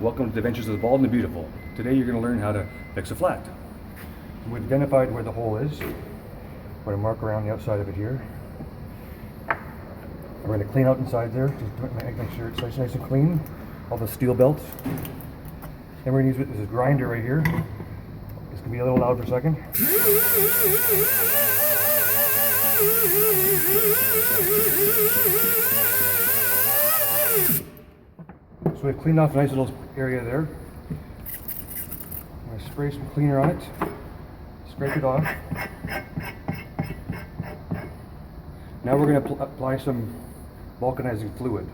Welcome to the Adventures of the Bald and the Beautiful. Today you're going to learn how to fix a flat. We've identified where the hole is. We're going to mark around the outside of it here. We're going to clean out inside there, just make sure it's nice and clean. All the steel belts. Then we're going to use this grinder right here. This can be a little loud for a second. So we've cleaned off a nice little area there. I'm going to spray some cleaner on it, scrape it off. Now we're going to apply some vulcanizing fluid,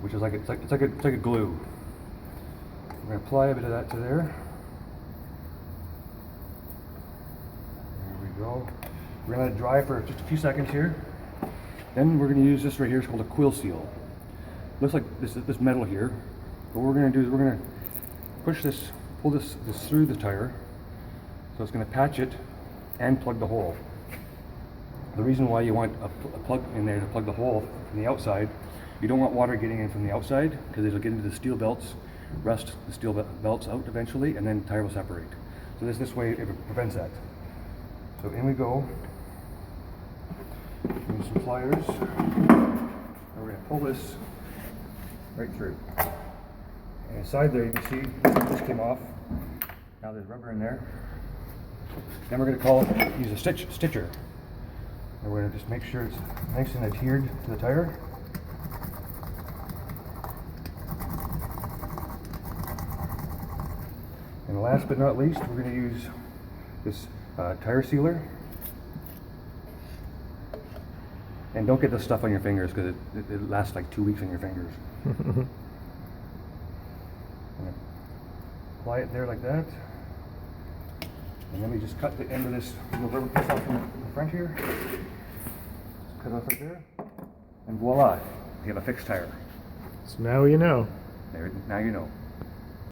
which is it's like a glue. We're going to apply a bit of that to there. There we go. We're going to let it dry for just a few seconds here. Then we're going to use this right here. It's called a quill seal. Looks like this metal here. But what we're going to do is we're going to push this, pull this through the tire. So it's going to patch it and plug the hole. The reason why you want a plug in there to plug the hole from the outside, you don't want water getting in from the outside because it'll get into the steel belts, rust the steel belts out eventually, and then the tire will separate. So this way it prevents that. So in we go. Use some pliers. And we're going to pull this right through. And inside there you can see this came off. Now there's rubber in there. Then we're going to use a stitcher. And we're going to just make sure it's nice and adhered to the tire. And last but not least, we're going to use this tire sealer. And don't get this stuff on your fingers because it lasts like 2 weeks on your fingers. Apply it there like that. And then we just cut the end of this little rubber piece off from the front here. Just cut it off right there. And voila, you have a fixed tire. So now you know. Now you know.